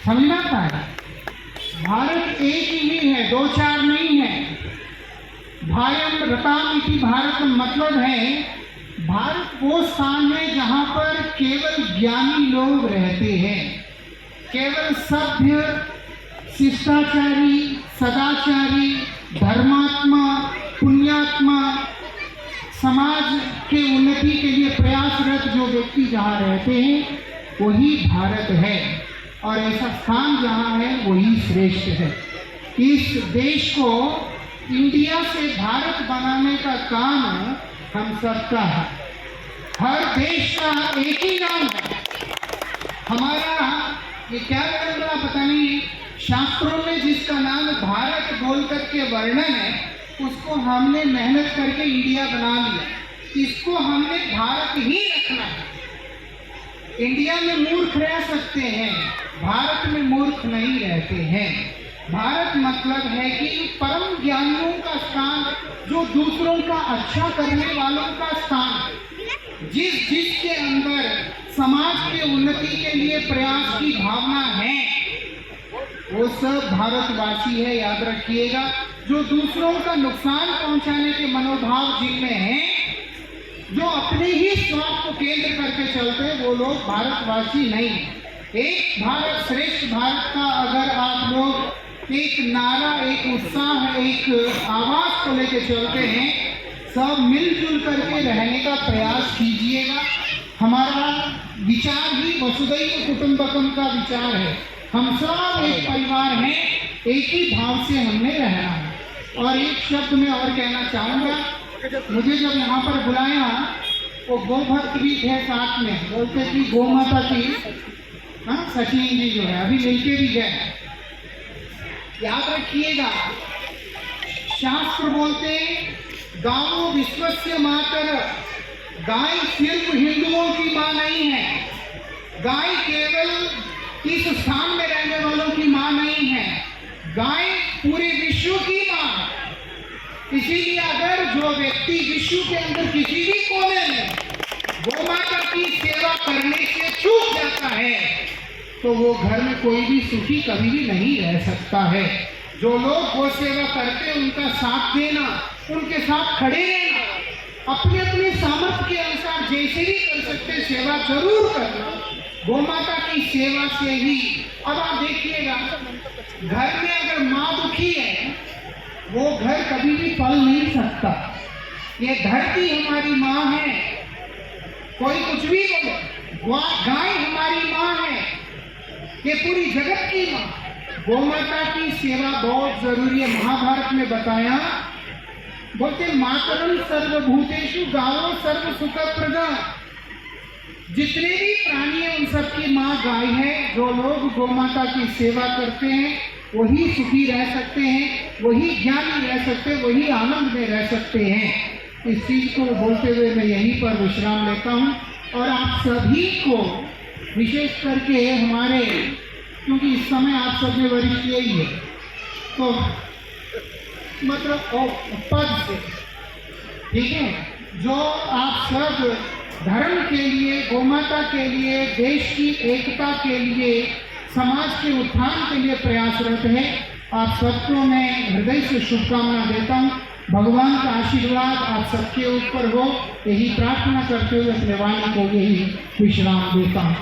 समझना पाए, भारत एक ही है, दो चार नहीं है। भायम रताम इति भारत मतलब है भारत वो स्थान है जहाँ पर केवल ज्ञानी लोग रहते हैं, केवल सभ्य, शिष्टाचारी, सदाचारी, धर्मात्मा, पुण्यात्मा, समाज के उन्नति के लिए प्रयासरत जो व्यक्ति जहाँ रहते हैं वही भारत है, और ऐसा स्थान जहाँ है वही श्रेष्ठ है। इस देश को इंडिया से भारत बनाने का काम हम सबका है। हर देश का एक ही नाम है हमारा। ये क्या नाम बड़ा पता नहीं, शास्त्रों में जिसका नाम भारत बोल करके वर्णन है उसको हमने मेहनत करके इंडिया बना लिया। इसको हमने भारत ही रखना है। इंडिया में मूर्ख रह सकते हैं, भारत में मूर्ख नहीं रहते हैं। भारत मतलब है कि परम ज्ञानियों का स्थान, जो दूसरों का अच्छा करने वालों का स्थान, जिसके अंदर समाज के उन्नति के लिए प्रयास की भावना है वो सब भारतवासी है। याद रखिएगा, जो दूसरों का नुकसान पहुंचाने के मनोभाव जिनमें हैं, जो अपने ही स्वार्थ को केंद्र करके चलते हैं, वो लोग भारतवासी नहीं है। एक भारत श्रेष्ठ भारत का अगर आप लोग एक नारा, एक उत्साह, एक आवाज को लेकर चलते हैं, सब मिलजुल करके रहने का प्रयास कीजिएगा। हमारा विचार ही वसुधैव कुटुंबकम का विचार है। हम सब एक परिवार हैं, एक ही भाव से हमने रहना है। और एक शब्द में और कहना चाहूँगा, मुझे जब यहाँ पर बुलाया वो गोभक्त भी थे साथ में, बोलते कि गौ माता की सचिन जी जो है अभी मिलके भी गए। याद रखिएगा, शास्त्र बोलते गांव विश्वस्य मातर, गाय सिर्फ हिंदुओं की माँ नहीं है, गाय केवल इस स्थान में रहने वालों की माँ नहीं है, गाय पूरे विश्व की माँ। इसीलिए अगर जो व्यक्ति विश्व के अंदर किसी भी कोने में गौ माता की सेवा करने से चूक जाता है तो वो घर में कोई भी सुखी कभी भी नहीं रह सकता है। जो लोग गौ सेवा करते उनका साथ देना, उनके साथ खड़े रहना, अपने अपने सामर्थ्य के अनुसार जैसे भी कर सकते सेवा जरूर करना। गौ माता की सेवा से ही, अब आप देखिएगा, घर में अगर माँ दुखी है वो घर कभी भी पल नहीं सकता। ये धरती हमारी माँ है, कोई कुछ भी बोले, गाय हमारी माँ है, ये पूरी जगत की माँ। गौ माता की सेवा बहुत जरूरी है। महाभारत में बताया, बोलते मातरम सर्वभूतेषु गावो सर्व सुख प्रदा। जितने भी प्राणी हैं उन सबकी माँ गाय है। जो लोग गौ माता की सेवा करते हैं वही सुखी रह सकते हैं, वही ज्ञानी रह सकते हैं, वही आनंद में रह सकते हैं। इस चीज को बोलते हुए मैं यहीं पर विश्राम लेता हूँ और आप सभी को, विशेष करके हमारे, क्योंकि इस समय आप सब में वरिष्ठ यही है, तो मतलब पद से, ठीक है, जो आप सब धर्म के लिए, गौमाता के लिए, देश की एकता के लिए, समाज के उत्थान के लिए प्रयासरत है, आप सबको मैं हृदय से शुभकामना देता हूँ। भगवान का आशीर्वाद आप सबके ऊपर हो, यही प्रार्थना करते हुए अपने वाणी को यही विश्राम देता हूँ।